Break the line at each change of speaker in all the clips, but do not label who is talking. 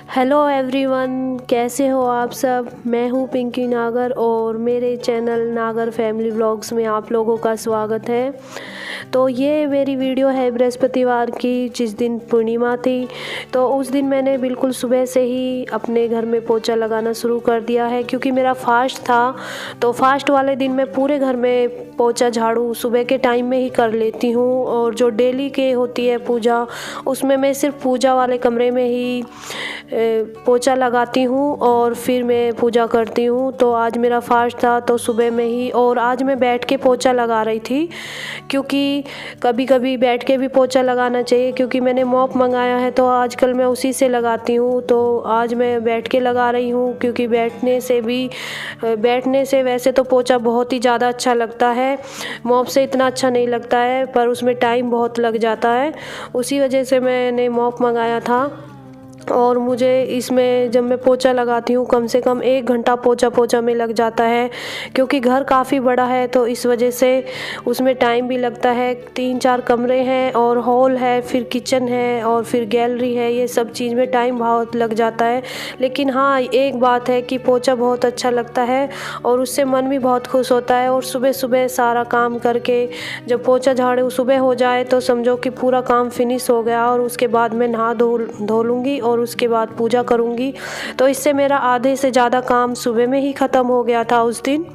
Hello everyone, कैसे हो आप सब। मैं हूँ पिंकी नागर और मेरे चैनल नागर फैमिली व्लॉग्स में आप लोगों का स्वागत है। तो ये मेरी वीडियो है बृहस्पतिवार की, जिस दिन पूर्णिमा थी। तो उस दिन मैंने बिल्कुल सुबह से ही अपने घर में पोछा लगाना शुरू कर दिया है, क्योंकि मेरा फास्ट था। तो फास्ट वाले दिन मैं पूरे घर में पोछा झाड़ू सुबह के टाइम में ही कर लेती हूँ। और जो डेली के होती है पूजा, उसमें मैं सिर्फ पूजा वाले कमरे में ही पोछा लगाती हूँ और फिर मैं पूजा करती हूँ। तो आज मेरा फास्ट था तो सुबह में ही, और आज मैं बैठ के पोछा लगा रही थी, क्योंकि कभी कभी बैठ के भी पोछा लगाना चाहिए। क्योंकि मैंने मॉप मंगाया है तो आजकल मैं उसी से लगाती हूँ। तो आज मैं बैठ के लगा रही हूँ, क्योंकि बैठने से वैसे तो पोछा बहुत ही ज़्यादा अच्छा लगता है, मॉप से इतना अच्छा नहीं लगता है, पर उसमें टाइम बहुत लग जाता है। उसी वजह से मैंने मॉप मंगाया था। और मुझे इसमें जब मैं पोछा लगाती हूँ कम से कम 1 घंटा पोछा में लग जाता है, क्योंकि घर काफ़ी बड़ा है तो इस वजह से उसमें टाइम भी लगता है। 3-4 कमरे हैं और हॉल है, फिर किचन है और फिर गैलरी है। ये सब चीज़ में टाइम बहुत लग जाता है। लेकिन हाँ, एक बात है कि पोछा बहुत अच्छा लगता है और उससे मन भी बहुत खुश होता है। और सुबह सुबह सारा काम करके जब पोछा झाड़ू सुबह हो जाए तो समझो कि पूरा काम फिनिश हो गया। और उसके बाद मैं नहा धो लूँगी और उसके बाद पूजा करूँगी। तो इससे मेरा आधे से ज़्यादा काम सुबह में ही ख़त्म हो गया था उस दिन।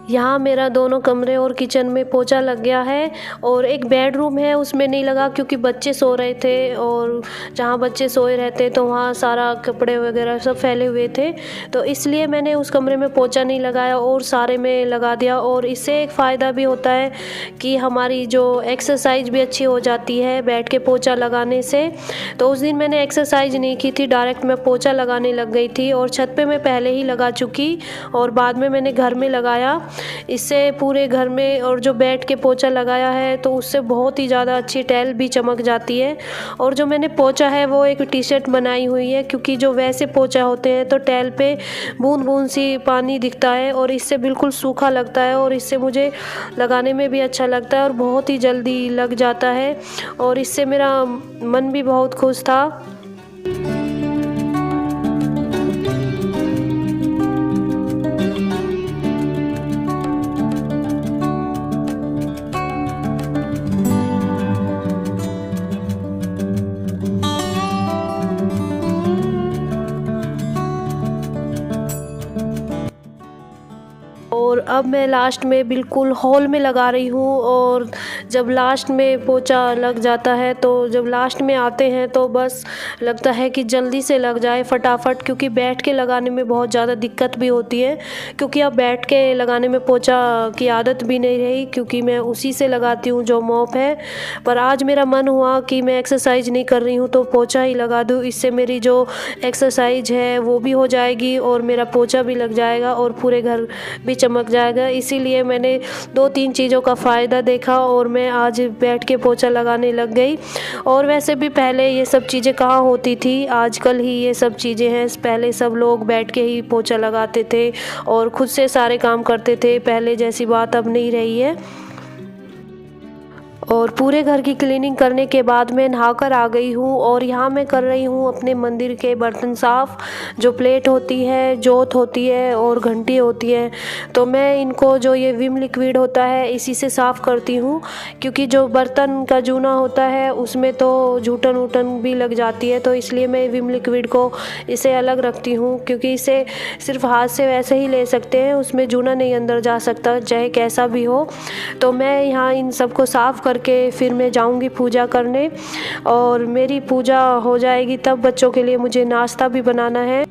यहाँ मेरा दोनों कमरे और किचन में पोछा लग गया है। और एक बेडरूम है, उसमें नहीं लगा क्योंकि बच्चे सो रहे थे, और जहाँ बच्चे सोए रहते तो वहाँ सारा कपड़े वगैरह सब फैले हुए थे, तो इसलिए मैंने उस कमरे में पोछा नहीं लगाया और सारे में लगा दिया। और इससे एक फ़ायदा भी होता है कि हमारी जो एक्सरसाइज भी अच्छी हो जाती है बैठ के पोछा लगाने से। तो उस दिन मैंने एक्सरसाइज नहीं की थी, डायरेक्ट मैं पोछा लगाने लग गई थी। और छत पे मैं पहले ही लगा चुकी और बाद में मैंने घर में लगाया। इससे पूरे घर में, और जो बैठ के पोछा लगाया है तो उससे बहुत ही ज़्यादा अच्छी टाइल भी चमक जाती है। और जो मैंने पोछा है वो एक टी शर्ट बनाई हुई है, क्योंकि जो वैसे पोछा होते हैं तो टाइल पे बूंद बूंद सी पानी दिखता है और इससे बिल्कुल सूखा लगता है। और इससे मुझे लगाने में भी अच्छा लगता है और बहुत ही जल्दी लग जाता है, और इससे मेरा मन भी बहुत खुश था। और अब मैं लास्ट में बिल्कुल हॉल में लगा रही हूँ। और जब लास्ट में पोछा लग जाता है तो जब लास्ट में आते हैं तो बस लगता है कि जल्दी से लग जाए फटाफट, क्योंकि बैठ के लगाने में बहुत ज़्यादा दिक्कत भी होती है। क्योंकि अब बैठ के लगाने में पोछा की आदत भी नहीं रही, क्योंकि मैं उसी से लगाती हूँ जो मॉप है। पर आज मेरा मन हुआ कि मैं एक्सरसाइज नहीं कर रही हूँ तो पोछा ही लगा दूँ। इससे मेरी जो एक्सरसाइज है वो भी हो जाएगी और मेरा पोछा भी लग जाएगा और पूरे घर भी चमक जाएगा। इसीलिए मैंने 2-3 चीज़ों का फ़ायदा देखा और मैं आज बैठ के पोछा लगाने लग गई। और वैसे भी पहले ये सब चीज़ें कहाँ होती थी, आजकल ही ये सब चीज़ें हैं। पहले सब लोग बैठ के ही पोछा लगाते थे और खुद से सारे काम करते थे। पहले जैसी बात अब नहीं रही है। और पूरे घर की क्लीनिंग करने के बाद मैं नहाकर आ गई हूँ और यहाँ मैं कर रही हूँ अपने मंदिर के बर्तन साफ़। जो प्लेट होती है, जोत होती है और घंटी होती है, तो मैं इनको जो ये विम लिक्विड होता है इसी से साफ़ करती हूँ। क्योंकि जो बर्तन का जूना होता है उसमें तो जूठन वूठन भी लग जाती है, तो इसलिए मैं विम लिक्विड को इसे अलग रखती हूँ। क्योंकि इसे सिर्फ हाथ से वैसे ही ले सकते हैं, उसमें जूना नहीं अंदर जा सकता चाहे कैसा भी हो। तो मैं यहाँ इन सबको साफ़ करके फिर मैं जाऊंगी पूजा करने, और मेरी पूजा हो जाएगी तब बच्चों के लिए मुझे नाश्ता भी बनाना है।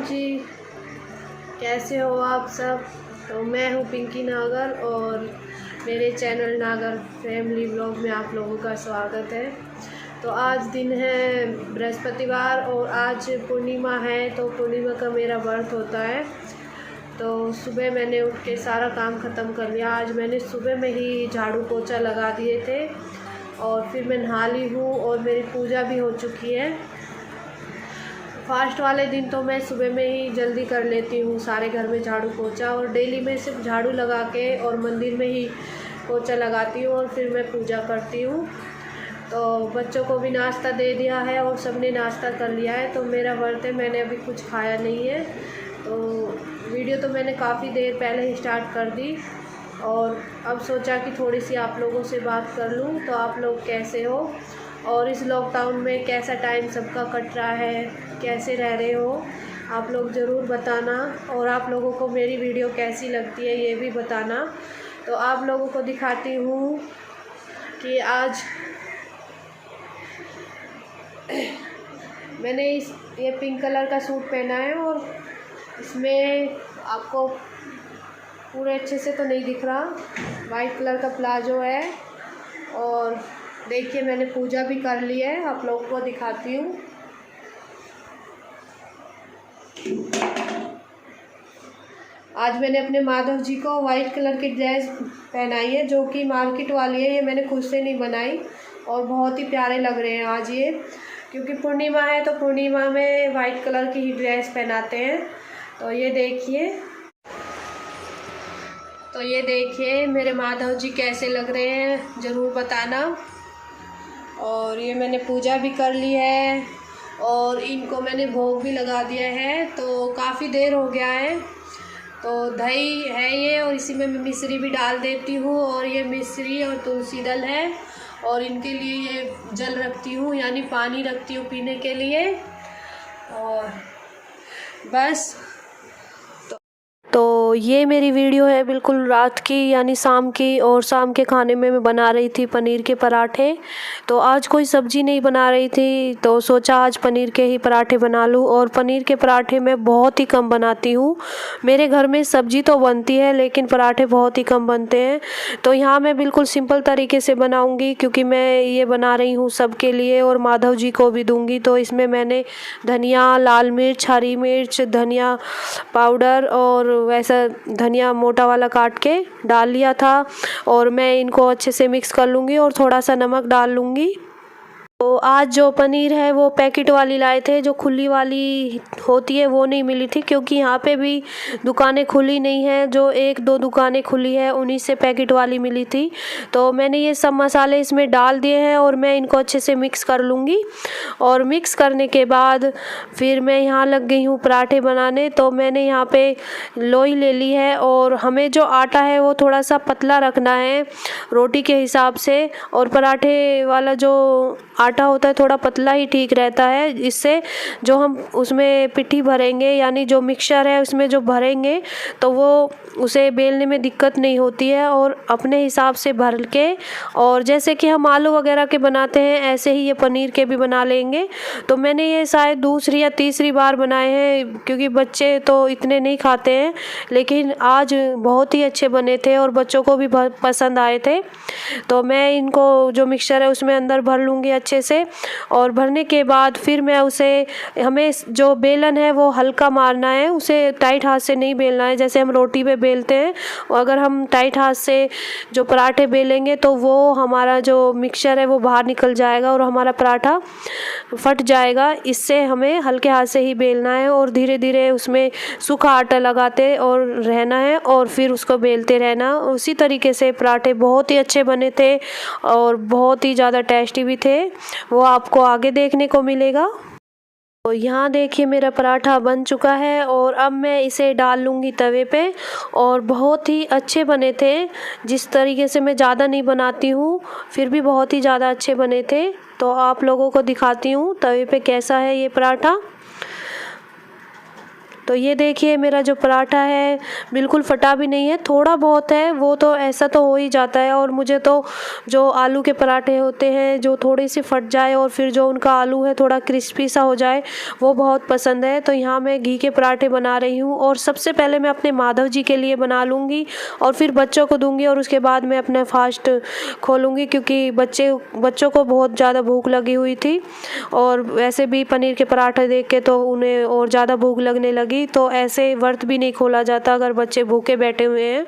जी, कैसे हो आप सब। तो मैं हूँ पिंकी नागर और मेरे चैनल नागर फैमिली व्लॉग में आप लोगों का स्वागत है। तो आज दिन है बृहस्पतिवार और आज पूर्णिमा है, तो पूर्णिमा का मेरा व्रत होता है। तो सुबह मैंने उठ के सारा काम ख़त्म कर लिया। आज मैंने सुबह में ही झाड़ू पोछा लगा दिए थे और फिर मैं नहा ली हूँ और मेरी पूजा भी हो चुकी है। फास्ट वाले दिन तो मैं सुबह में ही जल्दी कर लेती हूँ सारे घर में झाड़ू पोछा, और डेली मैं सिर्फ झाड़ू लगा के और मंदिर में ही पोछा लगाती हूँ और फिर मैं पूजा करती हूँ। तो बच्चों को भी नाश्ता दे दिया है और सबने नाश्ता कर लिया है। तो मेरा व्रत है, मैंने अभी कुछ खाया नहीं है। तो वीडियो तो मैंने काफ़ी देर पहले ही स्टार्ट कर दी और अब सोचा कि थोड़ी सी आप लोगों से बात कर लूँ। तो आप लोग कैसे हो और इस लॉकडाउन में कैसा टाइम सबका कट रहा है, कैसे रह रहे हो, आप लोग ज़रूर बताना। और आप लोगों को मेरी वीडियो कैसी लगती है ये भी बताना। तो आप लोगों को दिखाती हूँ कि आज मैंने ये पिंक कलर का सूट पहना है और इसमें आपको पूरे अच्छे से तो नहीं दिख रहा, वाइट कलर का प्लाजो है। और देखिए मैंने पूजा भी कर ली है, आप लोगों को दिखाती हूँ। आज मैंने अपने माधव जी को वाइट कलर की ड्रेस पहनाई है, जो कि मार्केट वाली है, ये मैंने खुद से नहीं बनाई और बहुत ही प्यारे लग रहे हैं आज ये, क्योंकि पूर्णिमा है तो पूर्णिमा में वाइट कलर की ही ड्रेस पहनाते हैं। तो ये देखिए मेरे माधव जी कैसे लग रहे हैं, ज़रूर बताना। और ये मैंने पूजा भी कर ली है और इनको मैंने भोग भी लगा दिया है। तो काफ़ी देर हो गया है। तो दही है ये और इसी में मैं मिश्री भी डाल देती हूँ, और ये मिश्री और तुलसी दल है और इनके लिए ये जल रखती हूँ, यानी पानी रखती हूँ पीने के लिए। और बस तो ये मेरी वीडियो है बिल्कुल रात की, यानी शाम की। और शाम के खाने में मैं बना रही थी पनीर के पराठे। तो आज कोई सब्ज़ी नहीं बना रही थी तो सोचा आज पनीर के ही पराठे बना लूँ। और पनीर के पराठे मैं बहुत ही कम बनाती हूँ। मेरे घर में सब्ज़ी तो बनती है लेकिन पराठे बहुत ही कम बनते हैं। तो यहाँ मैं बिल्कुल सिंपल तरीके से बनाऊँगी, क्योंकि मैं ये बना रही हूँ सबके लिए और माधव जी को भी दूँगी। तो इसमें मैंने धनिया, लाल मिर्च, हरी मिर्च, धनिया पाउडर और वैसा धनिया मोटा वाला काट के डाल लिया था। और मैं इनको अच्छे से मिक्स कर लूँगी और थोड़ा सा नमक डाल लूँगी। तो आज जो पनीर है वो पैकेट वाली लाए थे, जो खुली वाली होती है वो नहीं मिली थी, क्योंकि यहाँ पे भी दुकानें खुली नहीं हैं। जो एक दो दुकानें खुली है उन्हीं से पैकेट वाली मिली थी। तो मैंने ये सब मसाले इसमें डाल दिए हैं और मैं इनको अच्छे से मिक्स कर लूँगी। और मिक्स करने के बाद फिर मैं यहाँ लग गई हूँ पराठे बनाने। तो मैंने यहाँ पे लोई ले ली है और हमें जो आटा है वो थोड़ा सा पतला रखना है रोटी के हिसाब से, और पराठे वाला जो आटा होता है थोड़ा पतला ही ठीक रहता है। इससे जो हम उसमें पिट्ठी भरेंगे, यानी जो मिक्सचर है उसमें जो भरेंगे, तो वो उसे बेलने में दिक्कत नहीं होती है। और अपने हिसाब से भर के, और जैसे कि हम आलू वगैरह के बनाते हैं ऐसे ही ये पनीर के भी बना लेंगे। तो मैंने ये शायद दूसरी या तीसरी बार बनाए हैं, क्योंकि बच्चे तो इतने नहीं खाते हैं, लेकिन आज बहुत ही अच्छे बने थे और बच्चों को भी बहुत पसंद आए थे। तो मैं इनको जो मिक्सचर है उसमें अंदर भर लूँगी अच्छे से। और भरने के बाद फिर मैं हमें जो बेलन है वो हल्का मारना है, उसे टाइट हाथ से नहीं बेलना है जैसे हम रोटी पे बेलते हैं। और अगर हम टाइट हाथ से जो पराठे बेलेंगे तो वो हमारा जो मिक्सचर है वो बाहर निकल जाएगा और हमारा पराठा फट जाएगा। इससे हमें हल्के हाथ से ही बेलना है और धीरे धीरे उसमें सूखा आटा लगाते और रहना है और फिर उसको बेलते रहना। उसी तरीके से पराठे बहुत ही अच्छे बने थे और बहुत ही ज़्यादा टेस्टी भी थे, वो आपको आगे देखने को मिलेगा। तो यहाँ देखिए मेरा पराठा बन चुका है और अब मैं इसे डाल लूँगी तवे पे। और बहुत ही अच्छे बने थे, जिस तरीके से मैं ज़्यादा नहीं बनाती हूँ फिर भी बहुत ही ज़्यादा अच्छे बने थे। तो आप लोगों को दिखाती हूँ तवे पे कैसा है ये पराठा। तो ये देखिए मेरा जो पराठा है बिल्कुल फटा भी नहीं है, थोड़ा बहुत है, वो तो ऐसा तो हो ही जाता है। और मुझे तो जो आलू के पराठे होते हैं जो थोड़ी सी फट जाए और फिर जो उनका आलू है थोड़ा क्रिस्पी सा हो जाए, वो बहुत पसंद है। तो यहाँ मैं घी के पराठे बना रही हूँ और सबसे पहले मैं अपने माधव जी के लिए बना लूँगी और फिर बच्चों को दूँगी और उसके बाद मैं अपना फास्ट खोलूँगी, क्योंकि बच्चों को बहुत ज़्यादा भूख लगी हुई थी और वैसे भी पनीर के पराठे देख के तो उन्हें और ज़्यादा भूख लगने लगी। तो ऐसे व्रत भी नहीं खोला जाता अगर बच्चे भूखे बैठे हुए हैं।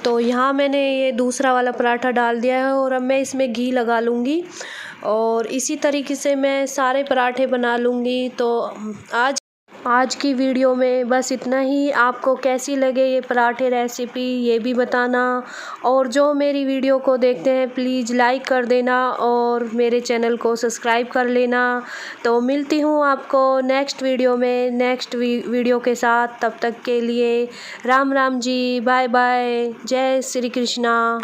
तो यहाँ मैंने ये दूसरा वाला पराठा डाल दिया है और अब मैं इसमें घी लगा लूँगी और इसी तरीके से मैं सारे पराठे बना लूँगी। तो आज की वीडियो में बस इतना ही। आपको कैसी लगे ये पराठे रेसिपी ये भी बताना, और जो मेरी वीडियो को देखते हैं प्लीज़ लाइक कर देना और मेरे चैनल को सब्सक्राइब कर लेना। तो मिलती हूँ आपको नेक्स्ट वीडियो में नेक्स्ट वीडियो के साथ। तब तक के लिए राम राम जी, बाय बाय, जय श्री कृष्णा।